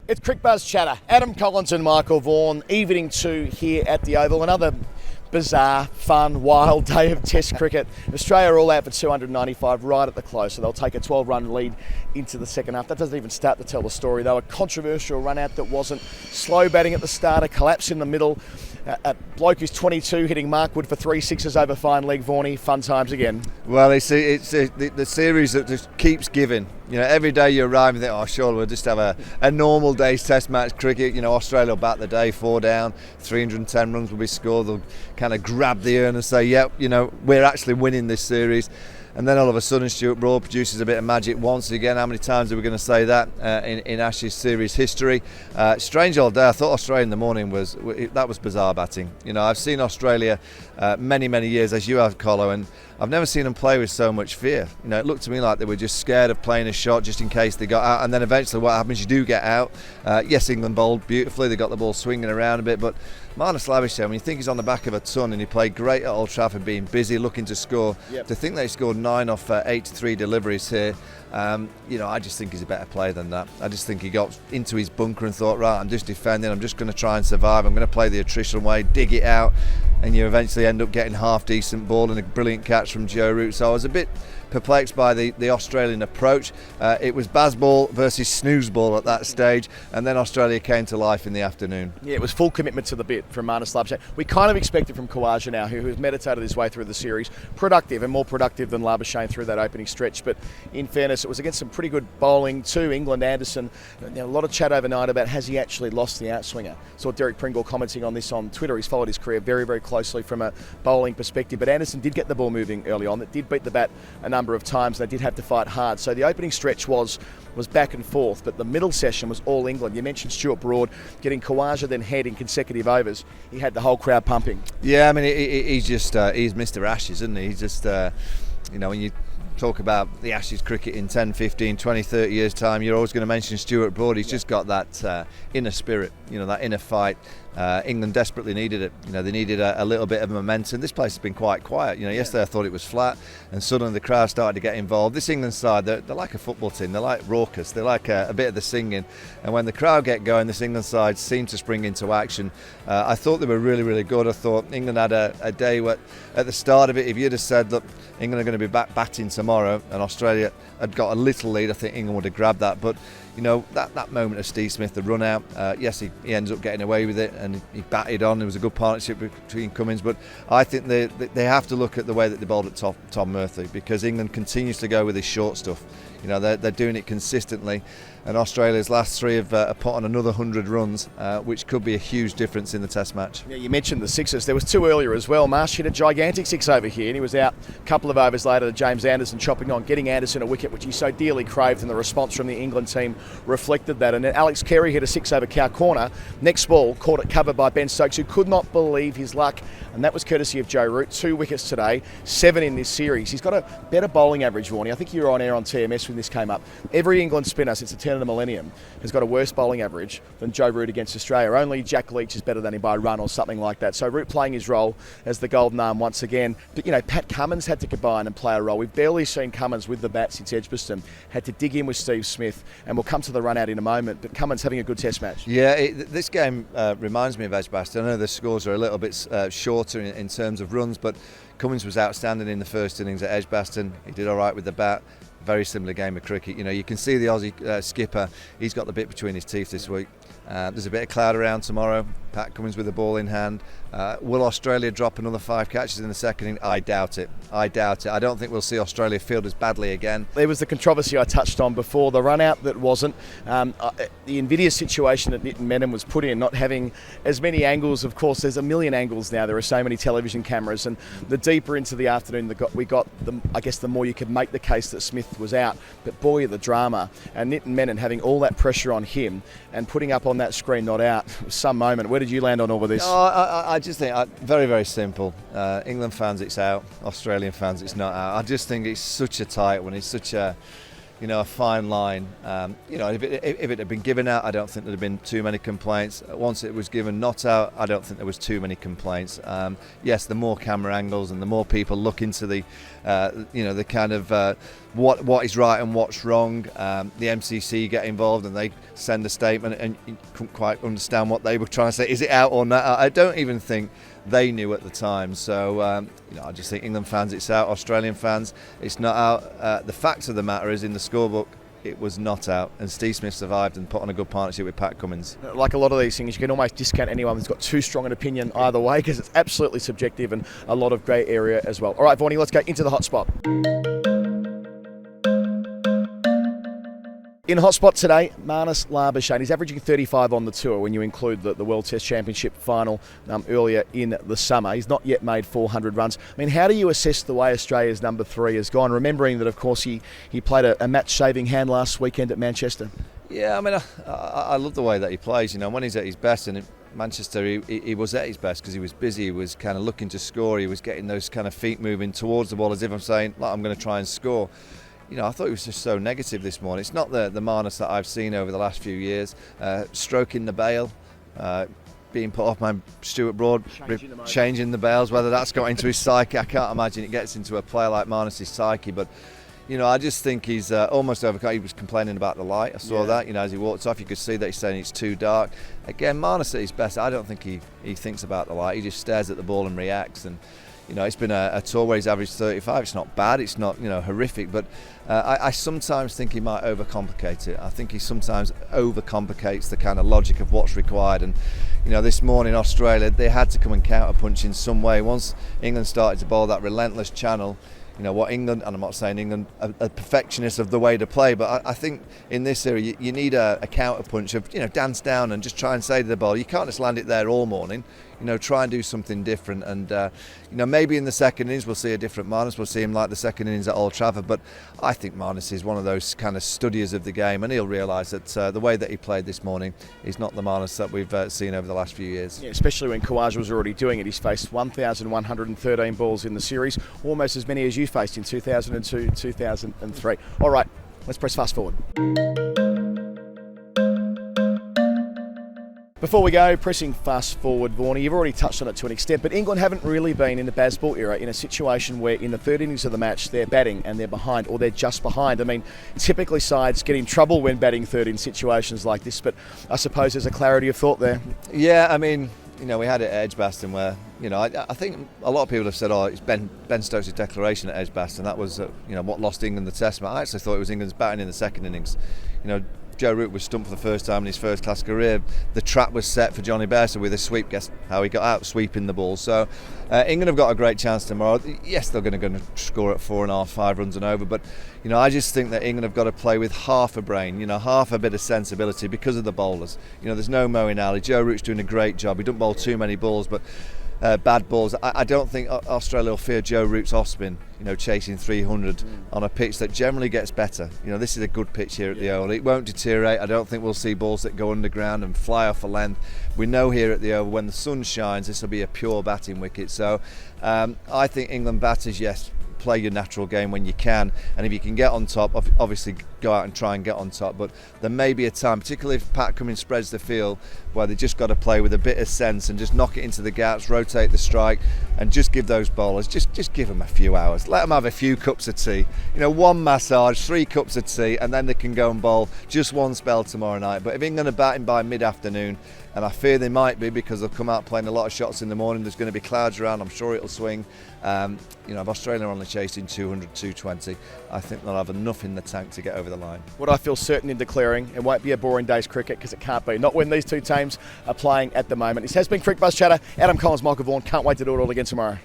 It's Cricbuzz Chatter. Adam Collins and Michael Vaughan, evening 2 here at the Oval. Another bizarre, fun, wild day of Test cricket. Australia are all out for 295 right at the close, so they'll take a 12-run lead into the second half. That doesn't even start to tell the story, though. A controversial run out that wasn't. Slow batting at the start, a collapse in the middle. A bloke who's 22 hitting Mark Wood for 3 sixes over fine leg. Vaughanie, fun times again. Well, it's the series that just keeps giving. You know, every day you arrive and think, oh, sure, we'll just have a normal day's Test match cricket. You know, Australia will bat the day, 4 down, 310 runs will be scored. They'll kind of grab the urn and say, yep, you know, we're actually winning this series. And then all of a sudden Stuart Broad produces a bit of magic once again. How many times are we going to say that in Ashes series history? Strange all day. I thought Australia in the morning was bizarre batting. You know, I've seen Australia many years, as you have, Colo, and I've never seen them play with so much fear. You know, it looked to me like they were just scared of playing a shot just in case they got out. And then eventually what happens, you do get out. Yes, England bowled beautifully. They got the ball swinging around a bit, but Marnus Lavishai, when you think he's on the back of a ton and he played great at Old Trafford, being busy, looking to score, to think they scored 9 off 83 deliveries here, you know, I just think he's a better player than that. I just think he got into his bunker and thought, right, I'm just defending, I'm just going to try and survive, I'm going to play the attritional way, dig it out, and you eventually end up getting half decent ball and a brilliant catch from Joe Root. So I was a bit perplexed by the Australian approach. It was Bazball versus snoozeball at that stage, and then Australia came to life in the afternoon. Yeah, it was full commitment to the bit from Marnus Lavishai. We kind of expect it from Khawaja now, who has meditated his way through the series. Productive, and more productive than Lavishai through that opening stretch. But in fairness, it was against some pretty good bowling too. England, Anderson, a lot of chat overnight about has he actually lost the outswinger. Saw Derek Pringle commenting on this on Twitter. He's followed his career very closely from a bowling perspective. But Anderson did get the ball moving early on. It did beat the bat a number of times. They did have to fight hard. So the opening stretch was back and forth, but the middle session was all England. You mentioned Stuart Broad getting Khawaja then Head in consecutive overs. He had the whole crowd pumping. Yeah, I mean, he's just he's Mr. Ashes, isn't he? He's just you know, when you talk about the Ashes cricket in 10, 15, 20, 30 years time, you're always going to mention Stuart Broad. He's just got that inner spirit, you know, that inner fight. England desperately needed it. You know, they needed a little bit of momentum. This place has been quite quiet. You know, yesterday I thought it was flat, and suddenly the crowd started to get involved. This England side, they're like a football team. They're like raucous. They like a bit of the singing. And when the crowd get going, this England side seemed to spring into action. I thought they were really good. I thought England had a day where, at the start of it, if you'd have said, look, England are going to be back batting tomorrow, and Australia had got a little lead, I think England would have grabbed that. But you know, that moment of Steve Smith, the run out, yes, he ends up getting away with it, and he batted on. There was a good partnership between Cummins, but I think they have to look at the way that they bowled at Tom Murphy, because England continues to go with his short stuff. You know, they're doing it consistently, and Australia's last 3 have put on another 100 runs, which could be a huge difference in the Test match. Yeah, you mentioned the sixes. There was 2 earlier as well. Marsh hit a gigantic 6 over here, and he was out a couple of overs later. James Anderson chopping on, getting Anderson a wicket, which he so dearly craved, and the response from the England team reflected that. And then Alex Carey hit a 6 over Cow Corner. Next ball caught it covered by Ben Stokes, who could not believe his luck, and that was courtesy of Joe Root. 2 wickets today, 7 in this series. He's got a better bowling average, Vaughanie. I think you were on air on TMS when this came up. Every England spinner since the turn of the millennium has got a worse bowling average than Joe Root against Australia. Only Jack Leach is better than him by a run or something like that. So Root playing his role as the golden arm once again. But you know, Pat Cummins had to combine and play a role. We've barely seen Cummins with the bat since Edgbaston. Had to dig in with Steve Smith, and we'll come to the run out in a moment. But Cummins having a good Test match. Yeah, this game reminds me of Edgbaston. I know the scores are a little bit shorter in terms of runs, but Cummins was outstanding in the first innings at Edgbaston. He did all right with the bat. Very similar game of cricket. You know, you can see the Aussie skipper. He's got the bit between his teeth this week. There's a bit of cloud around tomorrow. Pat Cummins with the ball in hand. Will Australia drop another 5 catches in the second inning? I doubt it. I don't think we'll see Australia field as badly again. There was the controversy I touched on before, the run out that wasn't. The invidious situation that Nitin Menon was put in, not having as many angles. Of course, there's a million angles now. There are so many television cameras, and the deeper into the afternoon we got, I guess the more you could make the case that Smith was out. But boy, the drama. And Nitin Menon having all that pressure on him and putting up on that screen not out was some moment. Where did you land on all of this? I just think very simple. England fans, it's out. Australian fans, it's not out. I just think it's such a tight one. It's such a a fine line. If it had been given out, I don't think there'd have been too many complaints. Once it was given not out, I don't think there was too many complaints. Yes, the more camera angles and the more people look into the kind of what is right and what's wrong. The MCC get involved and they send a statement, and you couldn't quite understand what they were trying to say. Is it out or not? I don't even think they knew at the time. So I just think England fans, it's out. Australian fans, it's not out. The fact of the matter is, in the scorebook, it was not out, and Steve Smith survived and put on a good partnership with Pat Cummins. Like a lot of these things, you can almost discount anyone who's got too strong an opinion either way, because it's absolutely subjective and a lot of grey area as well. All right, Vaughanie, let's go into the hot spot. In hotspot today, Marnus Labuschagne. He's averaging 35 on the tour when you include the World Test Championship final earlier in the summer. He's not yet made 400 runs. I mean, how do you assess the way Australia's number 3 has gone, remembering that, of course, he played a match-saving hand last weekend at Manchester? Yeah, I mean, I love the way that he plays. When he's at his best, and in Manchester he was at his best because he was busy, he was kind of looking to score, he was getting those kind of feet moving towards the ball as if I'm saying, like, I'm going to try and score. I thought he was just so negative this morning. It's not the Marnus that I've seen over the last few years. Stroking the bail, being put off by Stuart Broad, changing the bails, whether that's got into his psyche. I can't imagine it gets into a player like Marnus' psyche, but I just think he's almost overcome. He was complaining about the light. I saw that, as he walked off, you could see that he's saying it's too dark. Again, Marnus at his best, I don't think he thinks about the light. He just stares at the ball and reacts. And it's been a tour where he's averaged 35. It's not bad, it's not horrific, but I sometimes think he might overcomplicate it. I think he sometimes overcomplicates the kind of logic of what's required. And this morning Australia, they had to come and counterpunch in some way. Once England started to bowl that relentless channel, what England, and I'm not saying England are perfectionists of the way to play, but I think in this area you need a counterpunch of dance down and just try and say to the ball, you can't just land it there all morning. Try and do something different. And maybe in the second innings we'll see a different Marnus. We'll see him like the second innings at Old Trafford. But I think Marnus is one of those kind of studiers of the game, and he'll realise that the way that he played this morning is not the Marnus that we've seen over the last few years. Yeah, especially when Khawaja was already doing it. He's faced 1,113 balls in the series, almost as many as you faced in 2002, 2003. All right, let's press fast forward. Before we go, pressing fast forward, Vaughanie, you've already touched on it to an extent, but England haven't really been in the Bazball era in a situation where in the third innings of the match they're batting and they're behind, or they're just behind. I mean, typically sides get in trouble when batting third in situations like this, but I suppose there's a clarity of thought there. Yeah, I mean, we had it at Edgbaston where, I think a lot of people have said, it's Ben Stokes' declaration at Edgbaston, that was, what lost England the Test match. I actually thought it was England's batting in the second innings. Joe Root was stumped for the first time in his first class career. The trap was set for Johnny Bairstow with a sweep. Guess how he got out, sweeping the ball. So England have got a great chance tomorrow. Yes, they're going to score at 4.5, 5 runs and over, but I just think that England have got to play with half a brain, half a bit of sensibility because of the bowlers. There's no Moeen Ali. Joe Root's doing a great job. He doesn't bowl too many balls, but bad balls. I don't think Australia will fear Joe Root's off spin, chasing 300 on a pitch that generally gets better. This is a good pitch here at the Oval. It won't deteriorate. I don't think we'll see balls that go underground and fly off a length. We know here at the Oval, when the sun shines, this will be a pure batting wicket. So I think England batters, yes, play your natural game when you can, and if you can get on top, obviously go out and try and get on top. But there may be a time, particularly if Pat Cummins spreads the field, where they just got to play with a bit of sense and just knock it into the gaps, rotate the strike, and just give those bowlers, just give them a few hours. Let them have a few cups of tea, one massage, 3 cups of tea, and then they can go and bowl just one spell tomorrow night. But if England are batting by mid-afternoon, and I fear they might be because they'll come out playing a lot of shots in the morning, there's going to be clouds around, I'm sure it'll swing. If Australia are only chasing 200, 220, I think they'll have enough in the tank to get over the line. What I feel certain in declaring, it won't be a boring day's cricket, because it can't be. Not when these two teams are playing at the moment. This has been Cricbuzz Chatter. Adam Collins, Michael Vaughan. Can't wait to do it all again tomorrow.